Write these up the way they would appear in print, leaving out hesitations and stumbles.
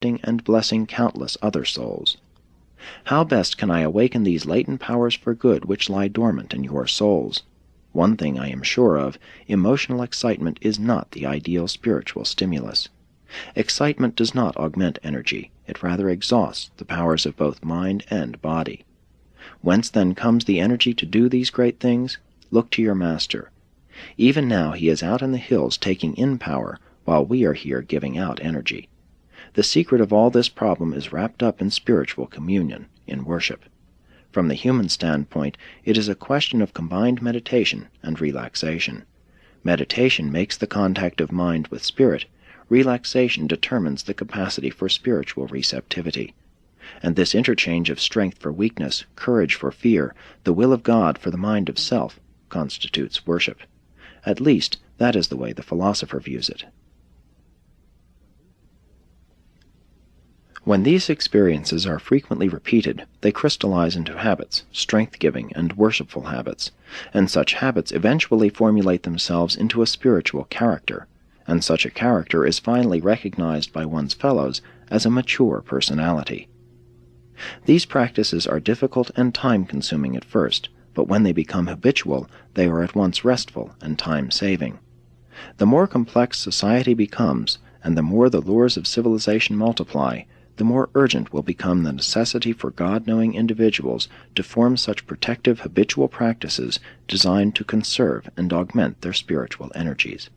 uplifting and blessing countless other souls. How best can I awaken these latent powers for good which lie dormant in your souls? One thing I am sure of, emotional excitement is not the ideal spiritual stimulus. Excitement does not augment energy, it rather exhausts the powers of both mind and body. Whence then comes the energy to do these great things? Look to your Master. Even now he is out in the hills taking in power, while we are here giving out energy. The secret of all this problem is wrapped up in spiritual communion, in worship. From the human standpoint, it is a question of combined meditation and relaxation. Meditation makes the contact of mind with spirit. Relaxation determines the capacity for spiritual receptivity. And this interchange of strength for weakness, courage for fear, the will of God for the mind of self, constitutes worship. At least, that is the way the philosopher views it. When these experiences are frequently repeated, they crystallize into habits, strength-giving and worshipful habits, and such habits eventually formulate themselves into a spiritual character, and such a character is finally recognized by one's fellows as a mature personality. These practices are difficult and time-consuming at first, but when they become habitual, they are at once restful and time-saving. The more complex society becomes, and the more the lures of civilization multiply, the more urgent will become the necessity for God-knowing individuals to form such protective habitual practices designed to conserve and augment their spiritual energies.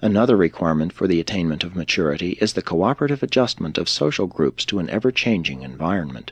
Another requirement for the attainment of maturity is the cooperative adjustment of social groups to an ever-changing environment.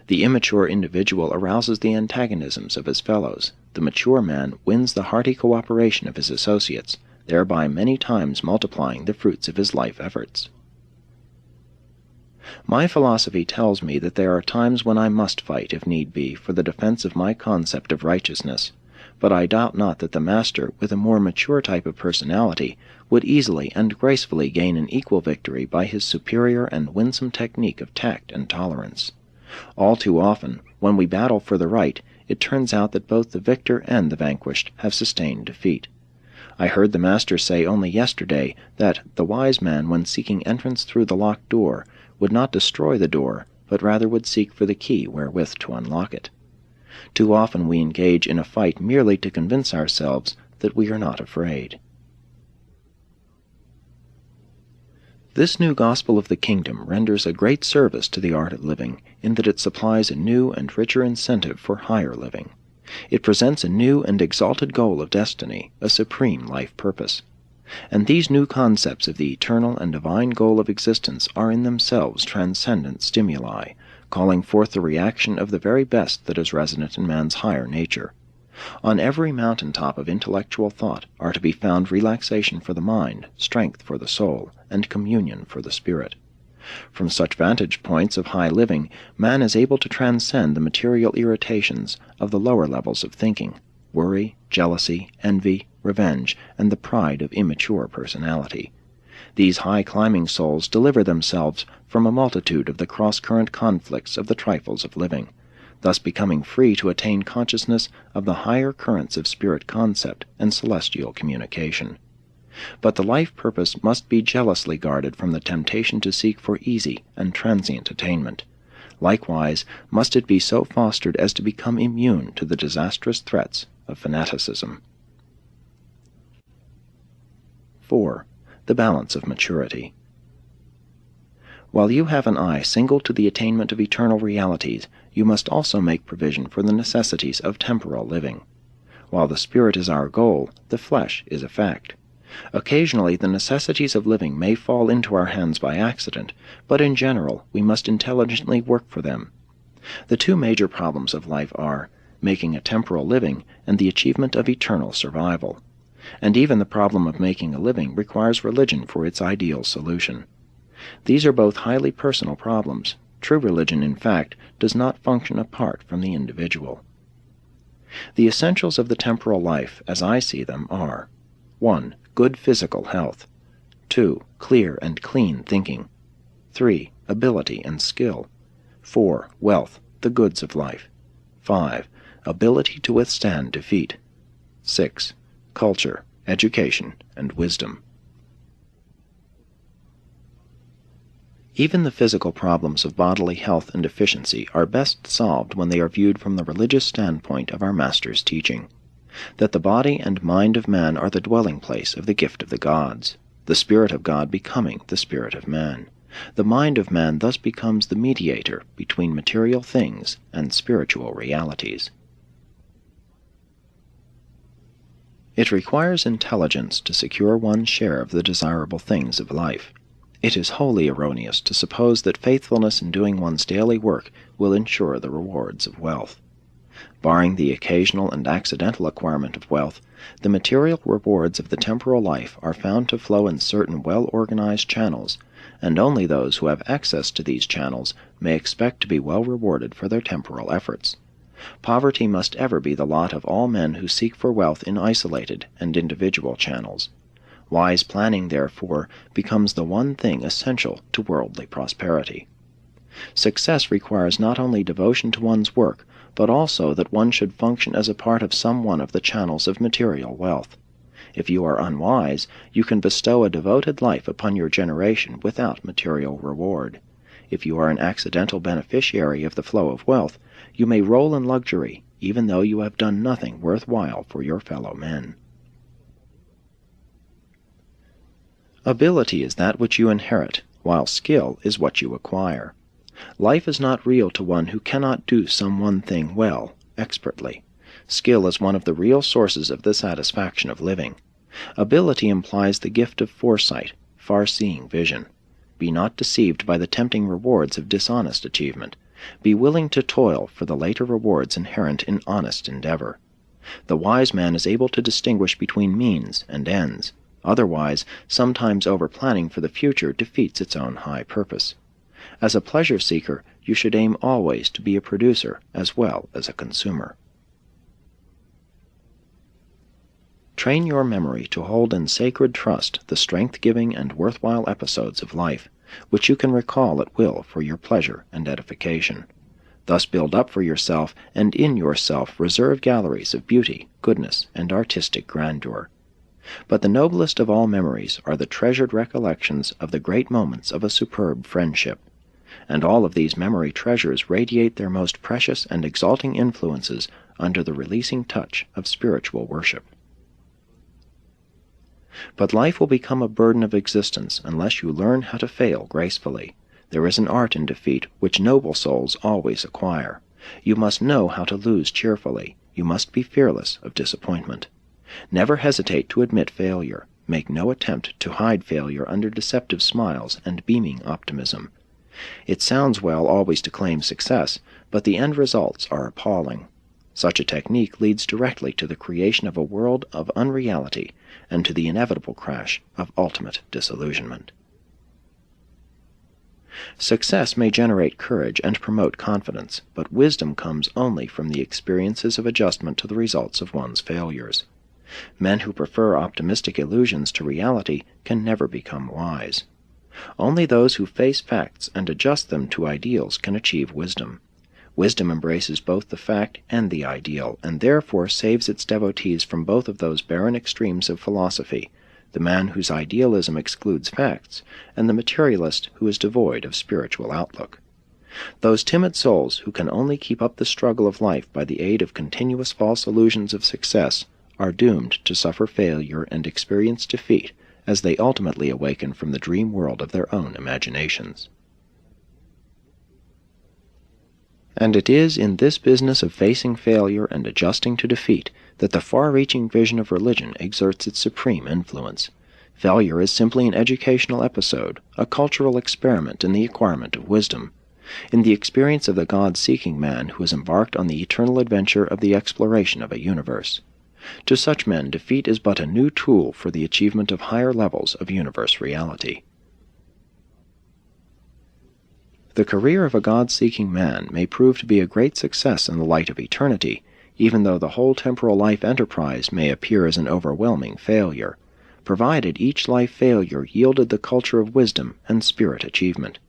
The immature individual arouses the antagonisms of his fellows. The mature man wins the hearty cooperation of his associates, thereby many times multiplying the fruits of his life efforts. My philosophy tells me that there are times when I must fight, if need be, for the defense of my concept of righteousness, but I doubt not that the Master, with a more mature type of personality, would easily and gracefully gain an equal victory by his superior and winsome technique of tact and tolerance. All too often, when we battle for the right, it turns out that both the victor and the vanquished have sustained defeat. I heard the Master say only yesterday that the wise man, when seeking entrance through the locked door, would not destroy the door, but rather would seek for the key wherewith to unlock it. Too often we engage in a fight merely to convince ourselves that we are not afraid. This new gospel of the kingdom renders a great service to the art of living, in that it supplies a new and richer incentive for higher living. It presents a new and exalted goal of destiny, a supreme life purpose. And these new concepts of the eternal and divine goal of existence are in themselves transcendent stimuli, calling forth the reaction of the very best that is resident in man's higher nature. On every mountain-top of intellectual thought are to be found relaxation for the mind, strength for the soul, and communion for the spirit. From such vantage points of high living, man is able to transcend the material irritations of the lower levels of thinking, worry, jealousy, envy, revenge, and the pride of immature personality. These high-climbing souls deliver themselves from a multitude of the cross-current conflicts of the trifles of living, thus becoming free to attain consciousness of the higher currents of spirit concept and celestial communication. But the life purpose must be jealously guarded from the temptation to seek for easy and transient attainment. Likewise, must it be so fostered as to become immune to the disastrous threats of fanaticism. 4. The balance of maturity. While you have an eye single to the attainment of eternal realities, you must also make provision for the necessities of temporal living. While the spirit is our goal, the flesh is a fact. Occasionally the necessities of living may fall into our hands by accident, but in general we must intelligently work for them. The two major problems of life are making a temporal living and the achievement of eternal survival. And even the problem of making a living requires religion for its ideal solution. These are both highly personal problems. True religion, in fact, does not function apart from the individual. The essentials of the temporal life, as I see them, are 1. Good physical health. 2. Clear and clean thinking. 3. Ability and skill. 4. Wealth, the goods of life. 5. Ability to withstand defeat. 6. Culture, education, and wisdom. Even the physical problems of bodily health and efficiency are best solved when they are viewed from the religious standpoint of our Master's teaching, that the body and mind of man are the dwelling place of the gift of the gods, the Spirit of God becoming the spirit of man. The mind of man thus becomes the mediator between material things and spiritual realities. It requires intelligence to secure one's share of the desirable things of life. It is wholly erroneous to suppose that faithfulness in doing one's daily work will ensure the rewards of wealth. Barring the occasional and accidental acquirement of wealth, the material rewards of the temporal life are found to flow in certain well-organized channels, and only those who have access to these channels may expect to be well rewarded for their temporal efforts. Poverty must ever be the lot of all men who seek for wealth in isolated and individual channels. Wise planning, therefore, becomes the one thing essential to worldly prosperity. Success requires not only devotion to one's work, but also that one should function as a part of some one of the channels of material wealth. If you are unwise, you can bestow a devoted life upon your generation without material reward. If you are an accidental beneficiary of the flow of wealth, you may roll in luxury, even though you have done nothing worthwhile for your fellow men. Ability is that which you inherit, while skill is what you acquire. Life is not real to one who cannot do some one thing well, expertly. Skill is one of the real sources of the satisfaction of living. Ability implies the gift of foresight, far-seeing vision. Be not deceived by the tempting rewards of dishonest achievement. Be willing to toil for the later rewards inherent in honest endeavor. The wise man is able to distinguish between means and ends. Otherwise, sometimes over-planning for the future defeats its own high purpose. As a pleasure-seeker, you should aim always to be a producer as well as a consumer. Train your memory to hold in sacred trust the strength-giving and worthwhile episodes of life, which you can recall at will for your pleasure and edification. Thus build up for yourself and in yourself reserve galleries of beauty, goodness, and artistic grandeur. But the noblest of all memories are the treasured recollections of the great moments of a superb friendship, and all of these memory treasures radiate their most precious and exalting influences under the releasing touch of spiritual worship. But life will become a burden of existence unless you learn how to fail gracefully. There is an art in defeat which noble souls always acquire. You must know how to lose cheerfully. You must be fearless of disappointment. Never hesitate to admit failure. Make no attempt to hide failure under deceptive smiles and beaming optimism. It sounds well always to claim success, but the end results are appalling. Such a technique leads directly to the creation of a world of unreality and to the inevitable crash of ultimate disillusionment. Success may generate courage and promote confidence, but wisdom comes only from the experiences of adjustment to the results of one's failures. Men who prefer optimistic illusions to reality can never become wise. Only those who face facts and adjust them to ideals can achieve wisdom. Wisdom embraces both the fact and the ideal, and therefore saves its devotees from both of those barren extremes of philosophy, the man whose idealism excludes facts, and the materialist who is devoid of spiritual outlook. Those timid souls who can only keep up the struggle of life by the aid of continuous false illusions of success are doomed to suffer failure and experience defeat as they ultimately awaken from the dream world of their own imaginations. And it is in this business of facing failure and adjusting to defeat that the far-reaching vision of religion exerts its supreme influence. Failure is simply an educational episode, a cultural experiment in the acquirement of wisdom, in the experience of the God-seeking man who has embarked on the eternal adventure of the exploration of a universe. To such men, defeat is but a new tool for the achievement of higher levels of universe reality. The career of a God-seeking man may prove to be a great success in the light of eternity, even though the whole temporal life enterprise may appear as an overwhelming failure, provided each life failure yielded the culture of wisdom and spirit achievement.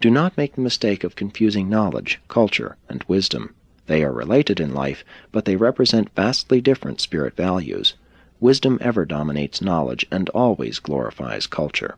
Do not make the mistake of confusing knowledge, culture, and wisdom. They are related in life, but they represent vastly different spirit values. Wisdom ever dominates knowledge and always glorifies culture.